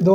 2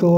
2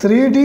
3D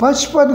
55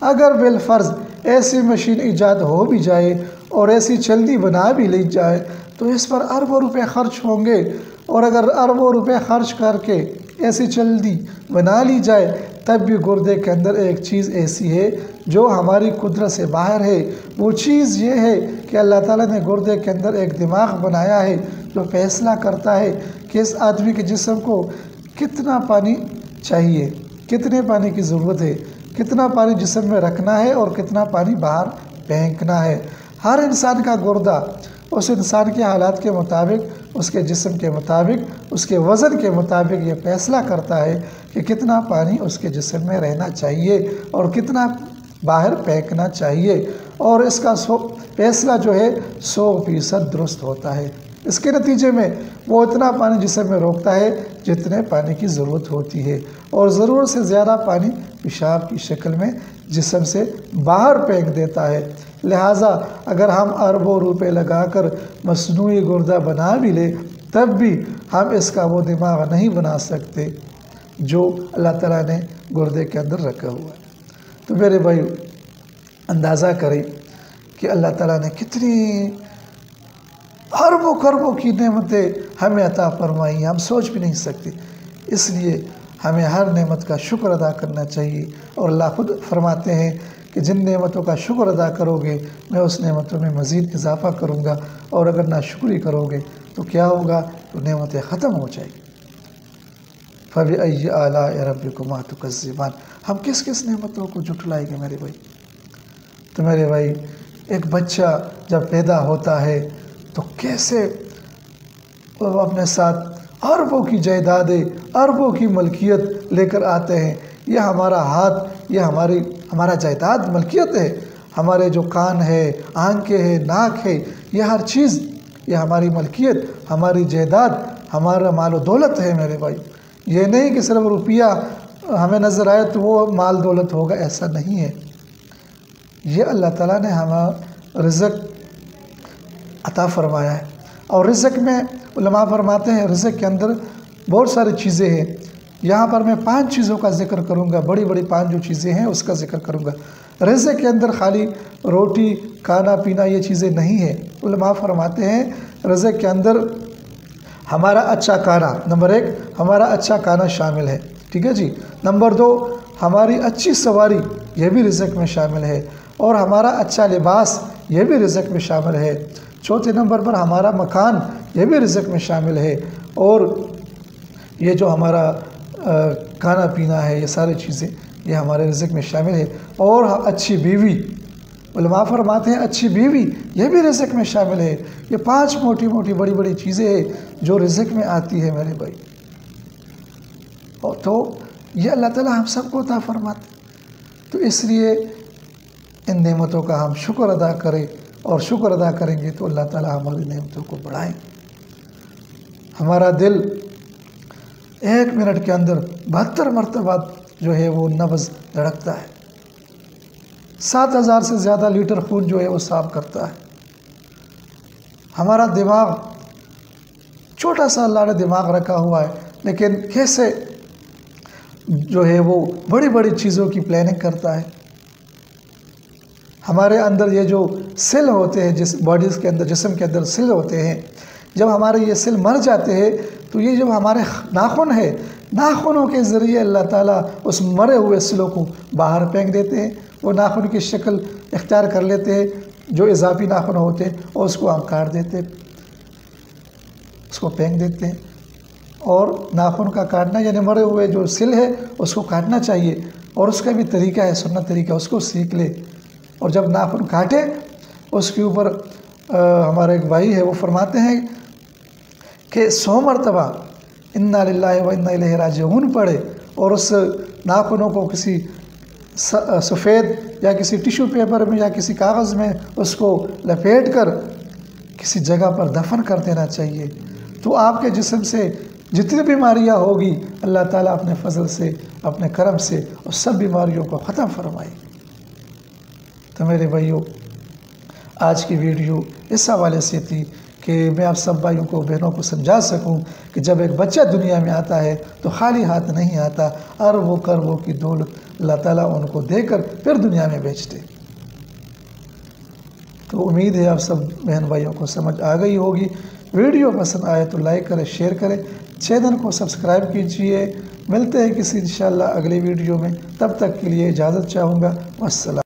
اگر بالفرض ایسی مشین ایجاد ہو بھی جائے اور ایسی چلنی بنا بھی لی جائے تو اس پر اربوں روپے خرچ ہوں گے، اور اگر اربوں روپے خرچ کر کے ایسی چلنی بنا لی جائے تب بھی گردے کے اندر ایک چیز ایسی ہے جو ہماری قدرت سے باہر ہے۔ وہ چیز یہ ہے کہ اللہ تعالیٰ نے گردے کے اندر ایک دماغ بنایا ہے جو فیصلہ کرتا ہے کہ اس آدمی کے جسم کو کتنا پانی چاہیے، کتنے پانی کی ضرورت ہے، کتنا پانی جسم میں رکھنا ہے اور کتنا پانی باہر پھینکنا ہے۔ ہر انسان کا گردہ اس انسان کے حالات کے مطابق، اس کے جسم کے مطابق، اس کے وزن کے مطابق یہ فیصلہ کرتا ہے کہ کتنا پانی اس کے جسم میں رہنا چاہیے اور کتنا باہر پھینکنا چاہیے، اور اس کا فیصلہ جو ہے 100% درست ہوتا ہے۔ اس کے نتیجے میں وہ اتنا پانی جسم میں روکتا ہے جتنے پانی کی ضرورت ہوتی ہے، اور ضرورت سے زیادہ پانی پیشاب کی شکل میں جسم سے باہر پھینک دیتا ہے۔ لہٰذا اگر ہم اربوں روپے لگا کر مصنوعی گردہ بنا بھی لیں تب بھی ہم اس کا وہ دماغ نہیں بنا سکتے جو اللہ تعالیٰ نے گردے کے اندر رکھا ہوا ہے۔ تو میرے بھائی اندازہ کریں کہ اللہ تعالیٰ نے کتنی اربوں خربوں کی نعمتیں ہمیں عطا فرمائی ہیں، ہم سوچ بھی نہیں سکتے۔ اس لیے ہمیں ہر نعمت کا شکر ادا کرنا چاہیے، اور اللہ خود فرماتے ہیں کہ جن نعمتوں کا شکر ادا کرو گے میں اس نعمتوں میں مزید اضافہ کروں گا، اور اگر ناشکری کرو گے تو کیا ہوگا؟ تو نعمتیں ختم ہو جائیں گی۔ فَبِأَيِّ آلَاءِ رَبِّكُمَا تُكَذِّبَانِ، ہم کس کس نعمتوں کو جھٹلائیں گے میرے بھائی؟ تو میرے بھائی ایک بچہ جب پیدا ہوتا ہے تو کیسے وہ اپنے ساتھ اربوں کی جائیدادیں، اربوں کی ملکیت لے کر آتے ہیں۔ یہ ہمارا ہاتھ، یہ ہمارا جائیداد ملکیت ہے۔ ہمارے جو کان ہے، آنکھیں ہیں، ناک ہے، یہ ہر چیز یہ ہماری ملکیت، ہماری جائیداد، ہمارا مال و دولت ہے میرے بھائی۔ یہ نہیں کہ صرف روپیہ ہمیں نظر آئے تو وہ مال دولت ہوگا، ایسا نہیں ہے۔ یہ اللہ تعالیٰ نے ہمیں رزق عطا فرمایا ہے، اور رزق میں علماء فرماتے ہیں رزق کے اندر بہت ساری چیزیں ہیں۔ یہاں پر میں 5 چیزوں کا ذکر کروں گا، بڑی بڑی 5 جو چیزیں ہیں اس کا ذکر کروں گا۔ رزق کے اندر خالی روٹی، کھانا پینا یہ چیزیں نہیں ہیں۔ علماء فرماتے ہیں رزق کے اندر ہمارا اچھا کھانا، نمبر 1 ہمارا اچھا کھانا شامل ہے، ٹھیک ہے جی۔ نمبر 2 ہماری اچھی سواری، یہ بھی رزق میں شامل ہے، اور ہمارا اچھا لباس یہ بھی رزق میں شامل ہے۔ چوتھے نمبر پر ہمارا مکان، یہ بھی رزق میں شامل ہے، اور یہ جو ہمارا کھانا پینا ہے، یہ ساری چیزیں یہ ہمارے رزق میں شامل ہے۔ اور اچھی بیوی، علماء فرماتے ہیں اچھی بیوی یہ بھی رزق میں شامل ہے۔ یہ 5 موٹی موٹی بڑی بڑی چیزیں ہیں جو رزق میں آتی ہے میرے بھائی، تو یہ اللہ تعالیٰ ہم سب کو عطا فرماتے ہیں۔ تو اس لیے ان نعمتوں کا ہم شکر ادا کریں، اور شکر ادا کریں گے تو اللہ تعالیٰ ہماری نعمتوں کو بڑھائیں۔ ہمارا دل 1 منٹ کے اندر 72 مرتبہ جو ہے وہ نبض دھڑکتا ہے، 7000 سے زیادہ لیٹر خون جو ہے وہ صاف کرتا ہے۔ ہمارا دماغ چھوٹا سا اللہ نے دماغ رکھا ہوا ہے، لیکن کیسے جو ہے وہ بڑی بڑی چیزوں کی پلاننگ کرتا ہے۔ ہمارے اندر یہ جو سیل ہوتے ہیں، جس باڈیز کے اندر، جسم کے اندر سیل ہوتے ہیں، جب ہمارے یہ سیل مر جاتے ہیں تو یہ جو ہمارے ناخن ہے، ناخنوں کے ذریعے اللہ تعالیٰ اس مرے ہوئے سیلوں کو باہر پھینک دیتے ہیں۔ وہ ناخن کی شکل اختیار کر لیتے ہیں، جو اضافی ناخن ہوتے ہیں، اور اس کو ہم کاٹ دیتے ہیں، اس کو پھینک دیتے ہیں۔ اور ناخن کا کاٹنا یعنی مرے ہوئے جو سیل ہے اس کو کاٹنا چاہیے، اور اس کا بھی طریقہ ہے، سنت طریقہ، اس کو سیکھ لے۔ اور جب ناخن کاٹے اس کے اوپر ہمارے ایک بھائی ہے وہ فرماتے ہیں کہ 100 مرتبہ انا للہ و انا الیہ راجعون پڑھے، اور اس ناخنوں کو کسی سفید یا کسی ٹیشو پیپر میں یا کسی کاغذ میں اس کو لپیٹ کر کسی جگہ پر دفن کر دینا چاہیے۔ تو آپ کے جسم سے جتنی بیماریاں ہوگی اللہ تعالیٰ اپنے فضل سے، اپنے کرم سے اس سب بیماریوں کو ختم فرمائے۔ تو میرے بھائیوں آج کی ویڈیو اس حوالے سے تھی کہ میں آپ سب بھائیوں کو، بہنوں کو سمجھا سکوں کہ جب ایک بچہ دنیا میں آتا ہے تو خالی ہاتھ نہیں آتا، اربوں کربوں کی دولت اللہ تعالیٰ ان کو دے کر پھر دنیا میں بیچتے۔ تو امید ہے آپ سب بہن بھائیوں کو سمجھ آ گئی ہوگی۔ ویڈیو پسند آئے تو لائک کریں، شیئر کریں، چینل کو سبسکرائب کیجئے۔ ملتے ہیں کسی انشاءاللہ اگلی ویڈیو میں، تب تک کے لیے اجازت چاہوں گا۔ والسلام۔